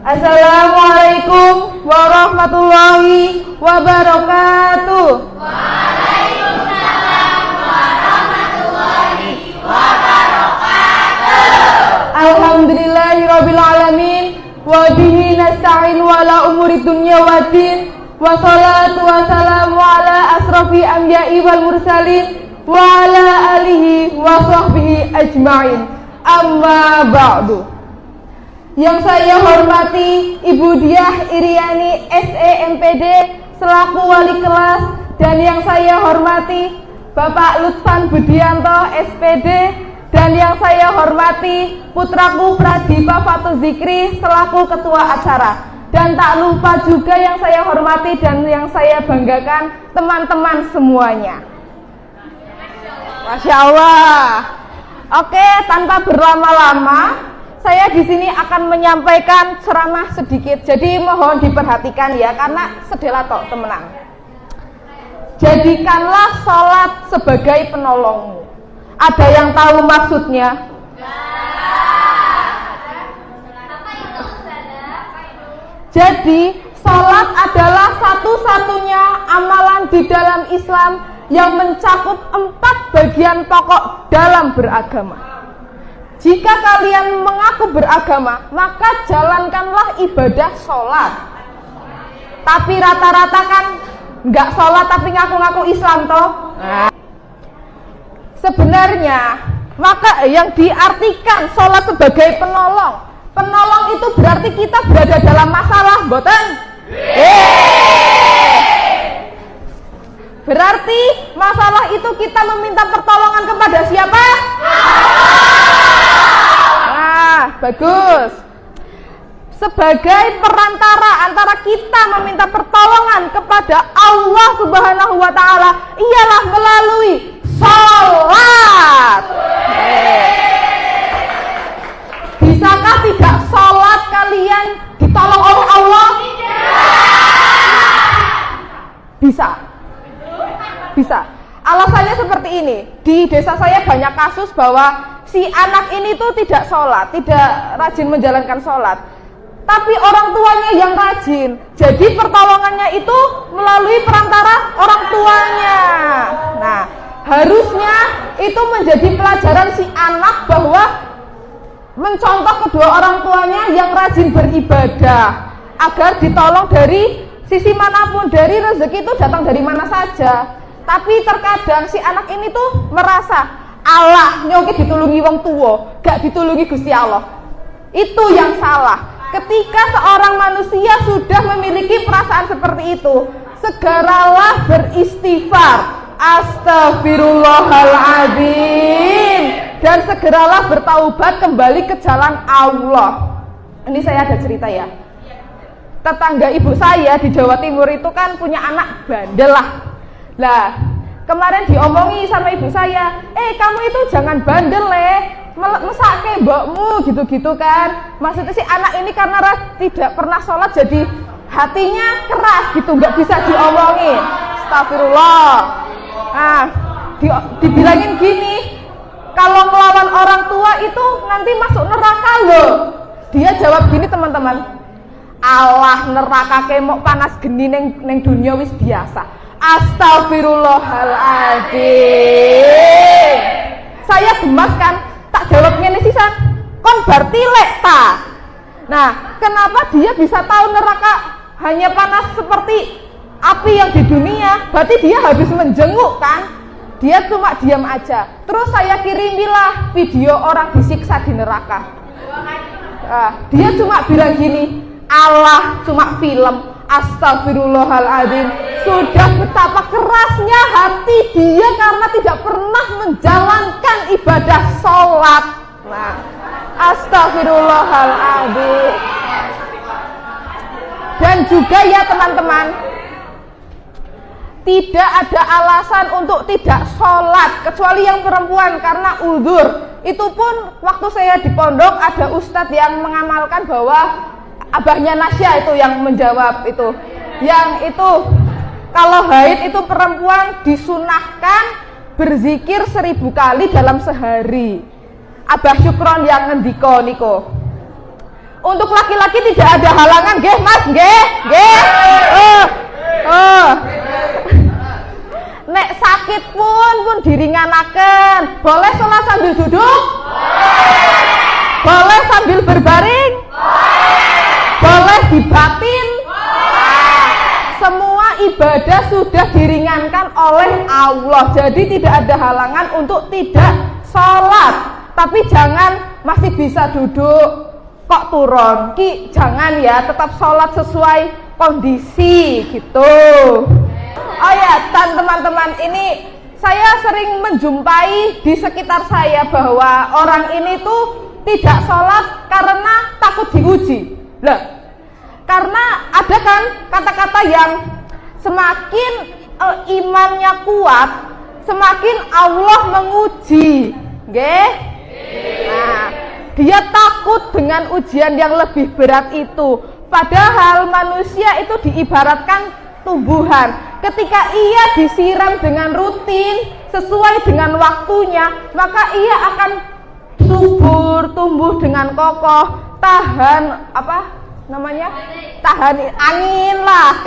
Assalamualaikum warahmatullahi wabarakatuh. Waalaikumsalam warahmatullahi wabarakatuh. Alhamdulillahirabbil alamin wa bihi nasta'in wa ala umuri dunya waddin. Wassalatu wassalamu ala asrafi anbiya'i wal mursalin wa ala alihi wa sahbihi ajma'in. Amma ba'du. Yang saya hormati Ibu Diah Iriani SEMPD selaku wali kelas, dan yang saya hormati Bapak Lutfan Budianto SPD, dan yang saya hormati putraku Pradipa Fatul Zikri selaku ketua acara. Dan tak lupa juga yang saya hormati dan yang saya banggakan teman-teman semuanya. Masya Allah. Oke, tanpa berlama-lama, saya di sini akan menyampaikan ceramah sedikit. Jadi mohon diperhatikan ya, karena sedela tok temenan. Jadikanlah sholat sebagai penolongmu. Ada yang tahu maksudnya? Jadi sholat adalah satu-satunya amalan di dalam Islam yang mencakup 4 bagian pokok dalam beragama. Jika kalian mengaku beragama, maka jalankanlah ibadah sholat. Tapi rata-rata kan nggak sholat tapi ngaku-ngaku Islam toh. Nah, sebenarnya maka yang diartikan sholat sebagai penolong. Penolong itu berarti kita berada dalam masalah, boten? Berarti masalah itu kita meminta pertolongan kepada siapa? Bagus. Sebagai perantara antara kita meminta pertolongan kepada Allah Subhanahu wa Ta'ala ialah melalui sholat. Bisakah tidak sholat kalian ditolong oleh Allah? Bisa. Bisa. Alasannya seperti ini. Di desa saya banyak kasus bahwa si anak ini tuh tidak sholat, tidak rajin menjalankan sholat, tapi orang tuanya yang rajin. Jadi pertolongannya itu melalui perantara orang tuanya. Nah, harusnya itu menjadi pelajaran si anak bahwa mencontoh kedua orang tuanya yang rajin beribadah agar ditolong dari sisi manapun. Dari rezeki itu datang dari mana saja. Tapi terkadang si anak ini tuh merasa Allah nyoke ditulungi wong tua, gak ditulungi Gusti Allah. Itu yang salah. Ketika seorang manusia sudah memiliki perasaan seperti itu, segeralah beristighfar, astagfirullahaladzim, dan segeralah bertaubat kembali ke jalan Allah. Ini saya ada cerita ya. Tetangga ibu saya di Jawa Timur itu kan punya anak bandel lah. Lah, kemarin diomongi sama ibu saya, kamu itu jangan bandel mesake mbokmu gitu-gitu kan. Maksudnya si anak ini karena tidak pernah sholat jadi hatinya keras gitu, nggak bisa diomongin. Astagfirullah. Nah, dibilangin gini, kalau melawan orang tua itu nanti masuk neraka loh. Dia jawab gini teman-teman, Allah neraka kemok panas geni neng dunia wis biasa. Astagfirullahaladzim. Saya gemas kan, tak jawabnya nih sisan, kon berarti lek ta. Nah, kenapa dia bisa tahu neraka hanya panas seperti api yang di dunia? Berarti dia habis menjenguk kan? Dia cuma diam aja. Terus saya kirimilah video orang disiksa di neraka. Dia cuma bilang gini, Allah cuma film. Astagfirullahaladzim. Sudah betapa kerasnya hati dia karena tidak pernah menjalankan ibadah sholat. Nah, astagfirullahaladzim. Dan juga ya teman-teman, tidak ada alasan untuk tidak sholat kecuali yang perempuan karena uzur. Itu pun waktu saya di pondok ada ustadz yang mengamalkan bahwa abahnya Nasya itu yang menjawab itu. Yang itu kalau haid itu perempuan disunahkan berzikir 1000 kali dalam sehari. Abah Syukron yang ngendiko niko. Untuk laki-laki tidak ada halangan, nggih Mas, nggih. Nek sakit pun diringanaken. Boleh sholat sambil duduk? Boleh sambil berbaring? Boleh dibatin? Semua ibadah sudah diringankan oleh Allah. Jadi tidak ada halangan untuk tidak sholat. Tapi jangan masih bisa duduk kok turun, ki jangan ya, tetap sholat sesuai kondisi gitu. Oh ya, dan teman-teman, ini saya sering menjumpai di sekitar saya bahwa orang ini tuh tidak sholat karena takut diuji. Lah, karena ada kan kata-kata yang semakin imannya kuat, semakin Allah menguji, nggih? Nah, dia takut dengan ujian yang lebih berat itu. Padahal manusia itu diibaratkan tumbuhan. Ketika ia disiram dengan rutin sesuai dengan waktunya, maka ia akan subur, tumbuh dengan kokoh, tahan tahan angin lah.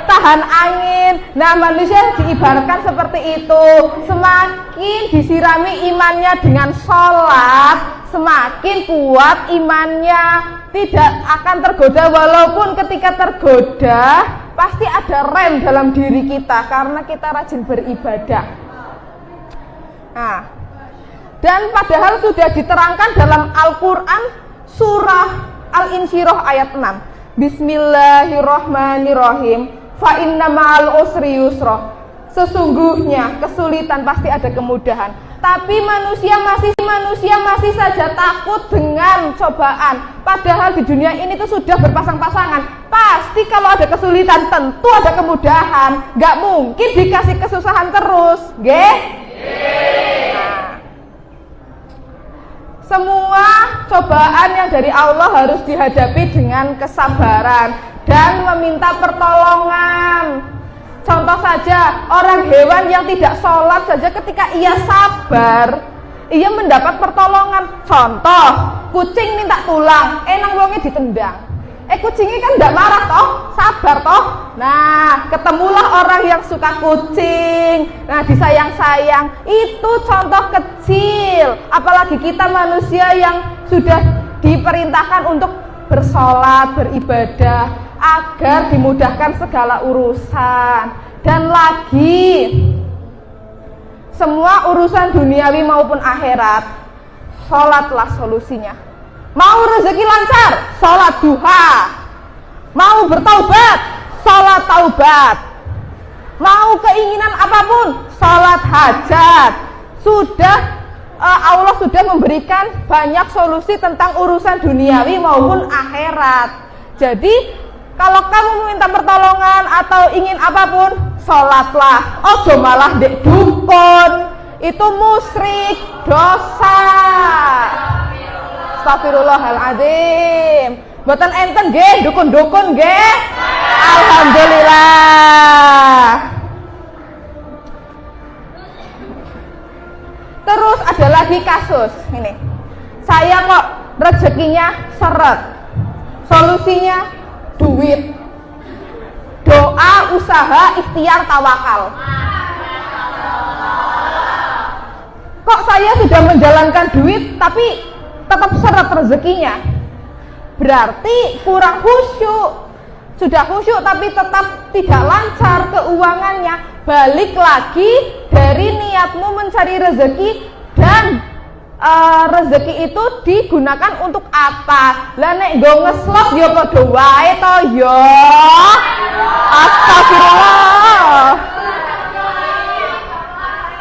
Tahan angin. Nah, manusia diibaratkan seperti itu. Semakin disirami imannya dengan sholat, semakin kuat imannya, tidak akan tergoda. Walaupun ketika tergoda pasti ada rem dalam diri kita karena kita rajin beribadah. Nah, dan padahal sudah diterangkan dalam Al-Quran surah Al-Insyirah ayat 6. Bismillahirrahmanirrahim. Fa inna ma'al usri yusra. Sesungguhnya kesulitan pasti ada kemudahan. Tapi manusia masih saja takut dengan cobaan. Padahal di dunia ini tuh sudah berpasang-pasangan. Pasti kalau ada kesulitan tentu ada kemudahan. Gak mungkin dikasih kesusahan terus, nggih? Semua cobaan yang dari Allah harus dihadapi dengan kesabaran dan meminta pertolongan. Contoh saja, orang hewan yang tidak sholat saja ketika ia sabar, ia mendapat pertolongan. Contoh, kucing minta tulang, nang wonge ditendang. Kucingnya kan tidak marah toh, sabar toh. Nah, ketemulah orang yang suka kucing. Nah, disayang-sayang. Itu contoh kecil. Apalagi kita manusia yang sudah diperintahkan untuk bersolat, beribadah, agar dimudahkan segala urusan. Dan lagi, semua urusan duniawi maupun akhirat, sholatlah solusinya. Mau rezeki lancar, sholat duha. Mau bertaubat, sholat taubat. Mau keinginan apapun, sholat hajat. Allah sudah memberikan banyak solusi tentang urusan duniawi maupun akhirat. Jadi kalau kamu meminta pertolongan atau ingin apapun, sholatlah. Ojo malah dek dukun, itu musyrik, dosa. Astagfirullahaladzim. Mboten enten nggih dukun-dukun nggih. Alhamdulillah. Terus ada lagi kasus ini. Saya kok rezekinya seret. Solusinya duit. Doa, usaha, ikhtiar, tawakal. Kok saya sudah menjalankan duit tapi tetap seret rezekinya? Berarti kurang khusyuk. Sudah khusyuk tapi tetap tidak lancar keuangannya. Balik lagi dari niatmu mencari rezeki, dan rezeki itu digunakan untuk apa? Lah nek nggo ngeslot ya padha wae to ya. Astagfirullah.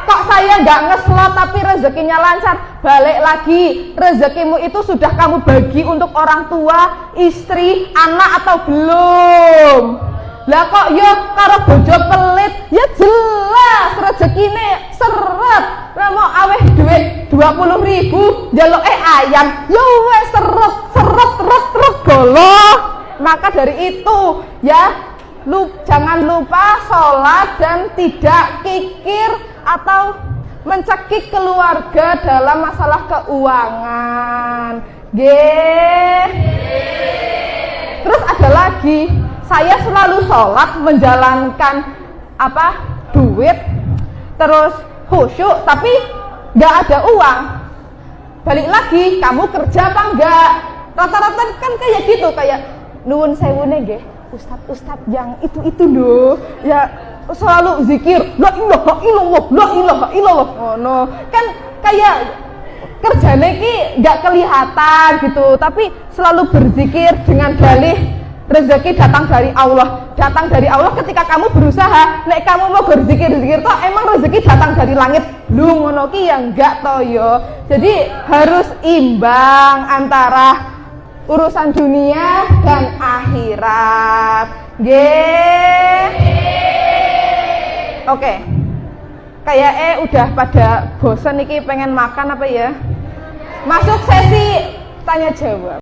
Kok saya nggak ngeslot tapi rezekinya lancar? Balik lagi, rezekimu itu sudah kamu bagi untuk orang tua, istri, anak atau belum? Lah kok yo karo bojo pelit? Ya jelas rezekine seret. Lah mau aweh duit 20.000 njaluk ayam, yo wes seret golo. Maka dari itu ya, jangan lupa sholat dan tidak kikir atau mencekik keluarga dalam masalah keuangan. Nggih. Terus ada lagi, saya selalu sholat menjalankan duit, terus khusyuk, tapi nggak ada uang. Balik lagi, kamu kerja apa enggak? Rata-rata kan kayak gitu, kayak nuwun sewune nggih, ustadz yang itu loh, ya selalu zikir, la ilaha illallah, la ilaha illallah. Oh no, kan kayak kerjanya ki nggak kelihatan gitu, tapi selalu berzikir dengan dalih rezeki datang dari Allah. Datang dari Allah ketika kamu berusaha. Nek kamu mau berzikir toh emang rezeki datang dari langit. Lu ngono ki ya enggak toh yo. Jadi harus imbang antara urusan dunia dan akhirat. Nggih. Oke. Kayak udah pada bosan niki pengen makan apa ya? Masuk sesi tanya jawab.